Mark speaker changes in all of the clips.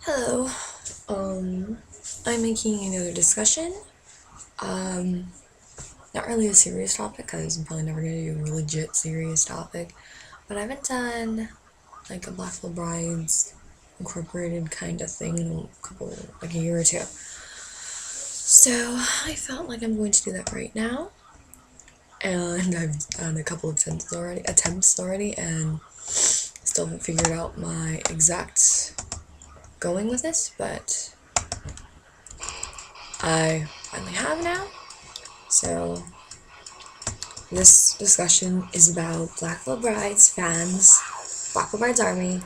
Speaker 1: Hello. I'm making another discussion. Not really a serious topic because I'm probably never gonna do a legit serious topic, but I haven't done like a Black Little Brides incorporated kind of thing in like a year or two. So I felt like I'm going to do that right now, and I've done a couple of attempts already, and still haven't figured out my exact going with this, but I finally have now. So this discussion is about Black Little Brides fans, Black Little Brides Army,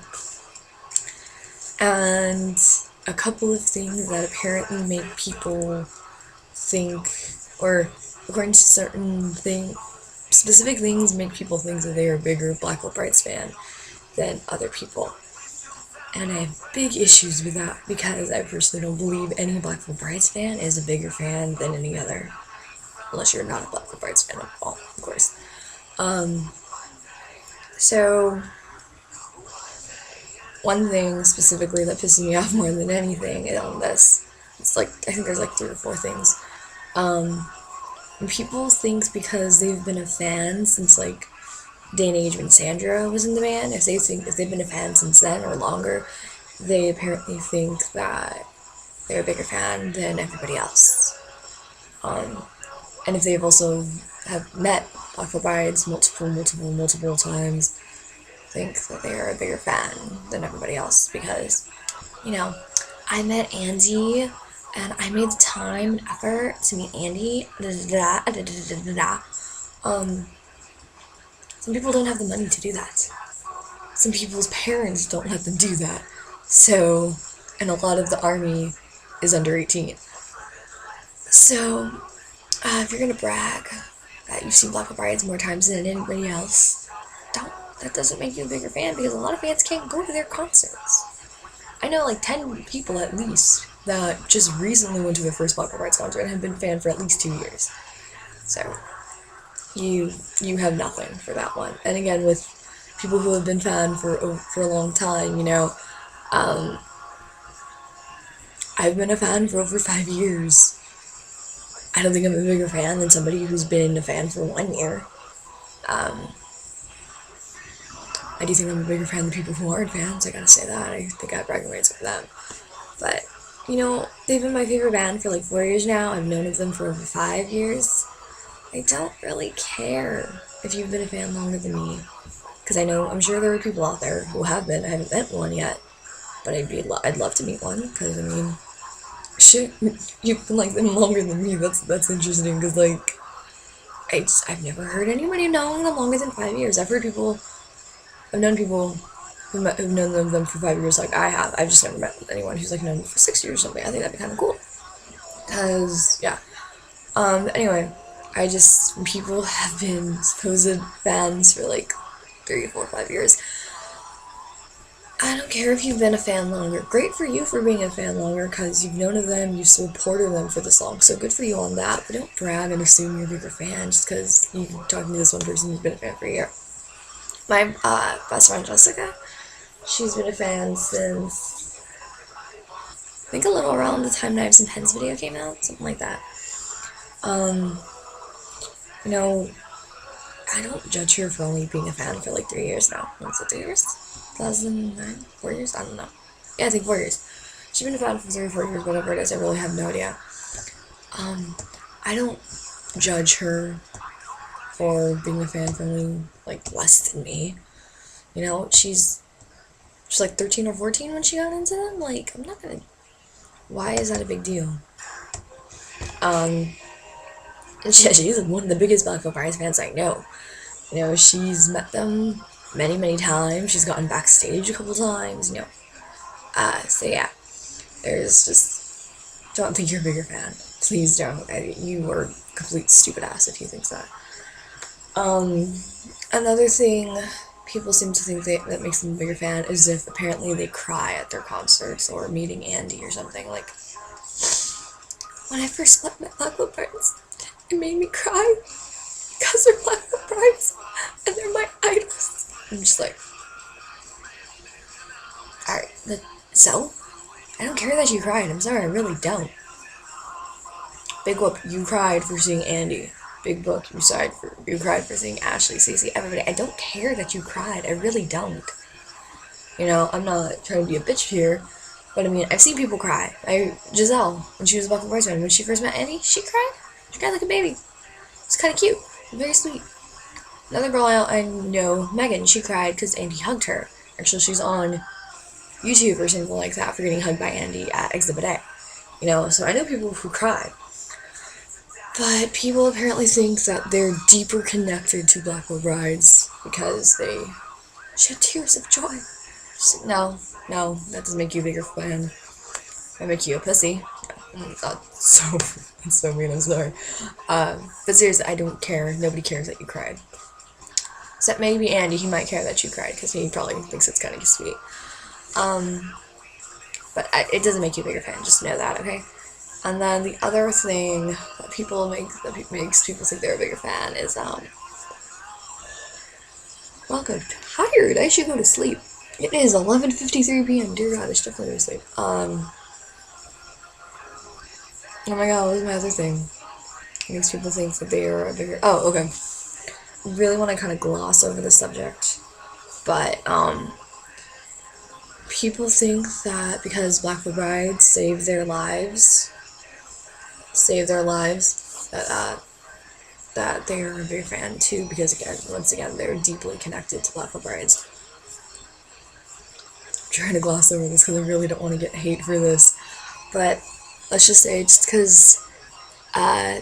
Speaker 1: and a couple of things that apparently make people think, or according to specific things make people think that they are a bigger Black Little Brides fan than other people. And I have big issues with that because I personally don't believe any Black Little Brides fan is a bigger fan than any other. Unless you're not a Black Little Brides fan at all, of course. So one thing specifically that pisses me off more than anything on this, it's like, I think there's like 3 or 4 things. When people think because they've been a fan since like day and age when Sandra was in the band, if they've been a fan since then or longer, they apparently think that they're a bigger fan than everybody else. And if they've also have met Black Little Brides multiple times, think that they are a bigger fan than everybody else because, I met Andy and I made the time and effort to meet Andy. Some people don't have the money to do that. Some people's parents don't let them do that. So, and a lot of the army is under 18. So, if you're gonna brag that you've seen Black Little Brides more times than anybody else, that doesn't make you a bigger fan because a lot of fans can't go to their concerts. I know like 10 people at least that just recently went to their first Black Little Brides concert and have been a fan for at least 2 years. So you have nothing for that one. And again, with people who have been fan for a long time, I've been a fan for over 5 years. I don't think I'm a bigger fan than somebody who's been a fan for 1 year. I do think I'm a bigger fan than people who aren't fans, I gotta say that. I think I have bragging rights over them. But, they've been my favorite band for like 4 years now. I've known of them for over 5 years. I don't really care if you've been a fan longer than me. Because I'm sure there are people out there who have been. I haven't met one yet. But I'd love to meet one, because, shit, you've been like them longer than me. That's interesting, because, like, I've never heard anybody knowing them longer than 5 years. I've known people who've known them for 5 years like I have. I've just never met anyone who's like known them for 6 years or something. I think that'd be kind of cool. Because, yeah. Anyway, people have been supposed fans for like 3, 4, 5 years. I don't care if you've been a fan longer. Great for you for being a fan longer because you've known of them, you've supported them for this long. So good for you on that. But don't brag and assume you're a bigger fan just because you're talking to this one person who's been a fan for a year. My best friend Jessica, she's been a fan since I think a little around the time Knives and Pens video came out, something like that. I don't judge her for only being a fan for like 3 years now. Was it 3 years? 2009? 4 years? I don't know. Yeah, I think 4 years. She's been a fan for 3 or 4 years, whatever it is. I really have no idea. I don't judge her for being a fan for only like less than me. She's like 13 or 14 when she got into them. Like, I'm not gonna. Why is that a big deal? And she's one of the biggest Black Little Brides fans I know. She's met them many times. She's gotten backstage a couple times. So yeah, there's just don't think you're a bigger fan. Please don't. You are a complete stupid ass if you think that. Another thing people seem to think that makes them a bigger fan is if apparently they cry at their concerts or meeting Andy or something. Like, when I first met Black Little Brides, it made me cry because they're Black Little Brides and they're my idols. I'm just like, alright, so I don't care that you cried. I'm sorry, I really don't. Big whoop, you cried for seeing Andy. Big book, you cried for seeing Ashley, Cece, everybody. I don't care that you cried. I really don't. You know, I'm not trying to be a bitch here, but I mean, I've seen people cry. Giselle, when she was a Buffalo Bridesmaid, when she first met Andy, she cried. She cried like a baby. It's kind of cute. Very sweet. Another girl I know, Megan, she cried because Andy hugged her. Actually, she's on YouTube or something like that for getting hugged by Andy at Exhibit A. You know, so I know people who cry. But people apparently think that they're deeper connected to Blackwell Brides because they shed tears of joy. No, that doesn't make you a bigger fan. That make you a pussy. That's so mean, I'm sorry. But seriously, I don't care. Nobody cares that you cried. Except maybe Andy, he might care that you cried because he probably thinks it's kind of sweet. But it doesn't make you a bigger fan, just know that, okay? And then the other thing that makes people think they're a bigger fan is, well, I'm tired, I should go to sleep. It is 11:53 p.m. Dear God, I should definitely go to sleep. Oh my God, what was my other thing? It makes people think that they are a bigger... Oh, okay. I really want to kind of gloss over the subject. But, people think that because Blackwood Brides saved their lives, that they are a big fan too, because once again, they're deeply connected to Blackwood Brides. I'm trying to gloss over this because I really don't want to get hate for this, but let's just say, just because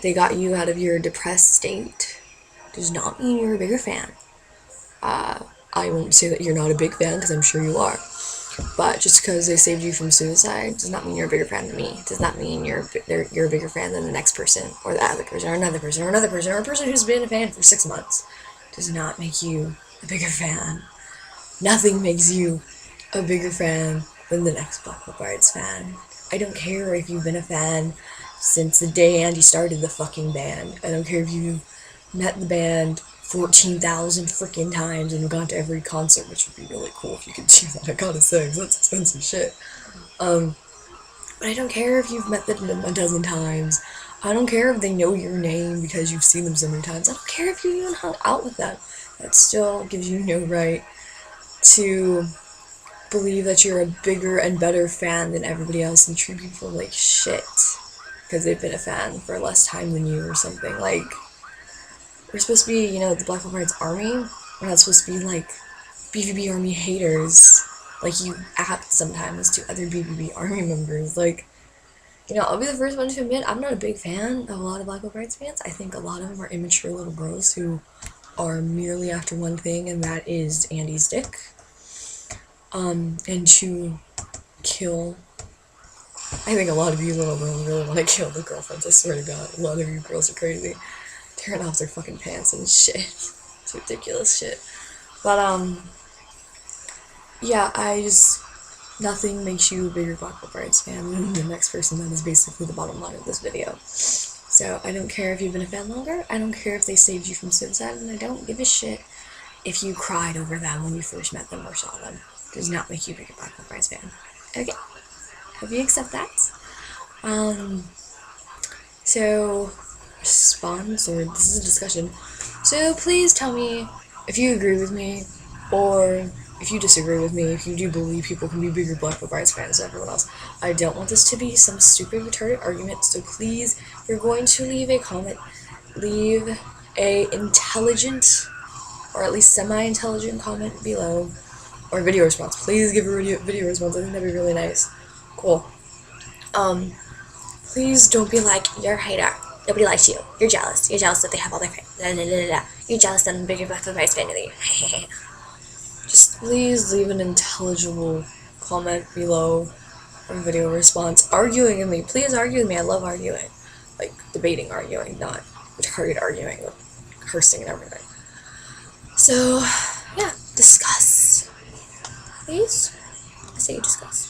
Speaker 1: they got you out of your depressed state does not mean you're a bigger fan. I won't say that you're not a big fan, because I'm sure you are. But just because they saved you from suicide does not mean you're a bigger fan than me. Does not mean you're a bigger fan than the next person, or the other person, or another person, or another person, or a person who's been a fan for 6 months. Does not make you a bigger fan. Nothing makes you a bigger fan than the next Blackwood Brides fan. I don't care if you've been a fan since the day Andy started the fucking band. I don't care if you met the band 14,000 freaking times and gone to every concert, which would be really cool if you could do that, I gotta say, because that's expensive shit. But I don't care if you've met them a dozen times. I don't care if they know your name because you've seen them so many times. I don't care if you even hung out with them. That still gives you no right to believe that you're a bigger and better fan than everybody else and treat people like shit because they've been a fan for less time than you or something. Like, we're supposed to be, you know, the Blackwood Brides army. We're not supposed to be like BVB army haters like you act sometimes to other BVB army members. Like, you know, I'll be the first one to admit I'm not a big fan of a lot of Blackwood Brides fans. I think a lot of them are immature little girls who are merely after one thing, and that is Andy's dick. And to kill... I think a lot of you little girls really want to kill the girlfriends, I swear to God. A lot of you girls are crazy. Tearing off their fucking pants and shit. It's ridiculous shit. But, yeah, nothing makes you a bigger Blackwood Brides fan than the next person. That is basically the bottom line of this video. So, I don't care if you've been a fan longer, I don't care if they saved you from suicide, and I don't give a shit if you cried over them when you first met them or saw them. It does not make you a bigger Blackwood Brides fan. Okay? Hope you accept that. So... response, or this is a discussion, so please tell me if you agree with me or if you disagree with me, if you do believe people can be bigger Blackwood Brides fans than everyone else. I don't want this to be some stupid retarded argument, so please, if you're going to leave a comment, leave a intelligent or at least semi-intelligent comment below, or video response. Please give a video response. I think that'd be really nice. Cool. Please don't be like, you're a hater. Nobody likes you. You're jealous. You're jealous that they have all their friends. You're jealous that I'm a bigger Blackwood Brides fan than you. Just please leave an intelligible comment below or video response. Arguing with me. Please argue with me. I love arguing. Like, debating arguing, not retarded arguing with cursing and everything. So, yeah. Discuss. Please? I say discuss.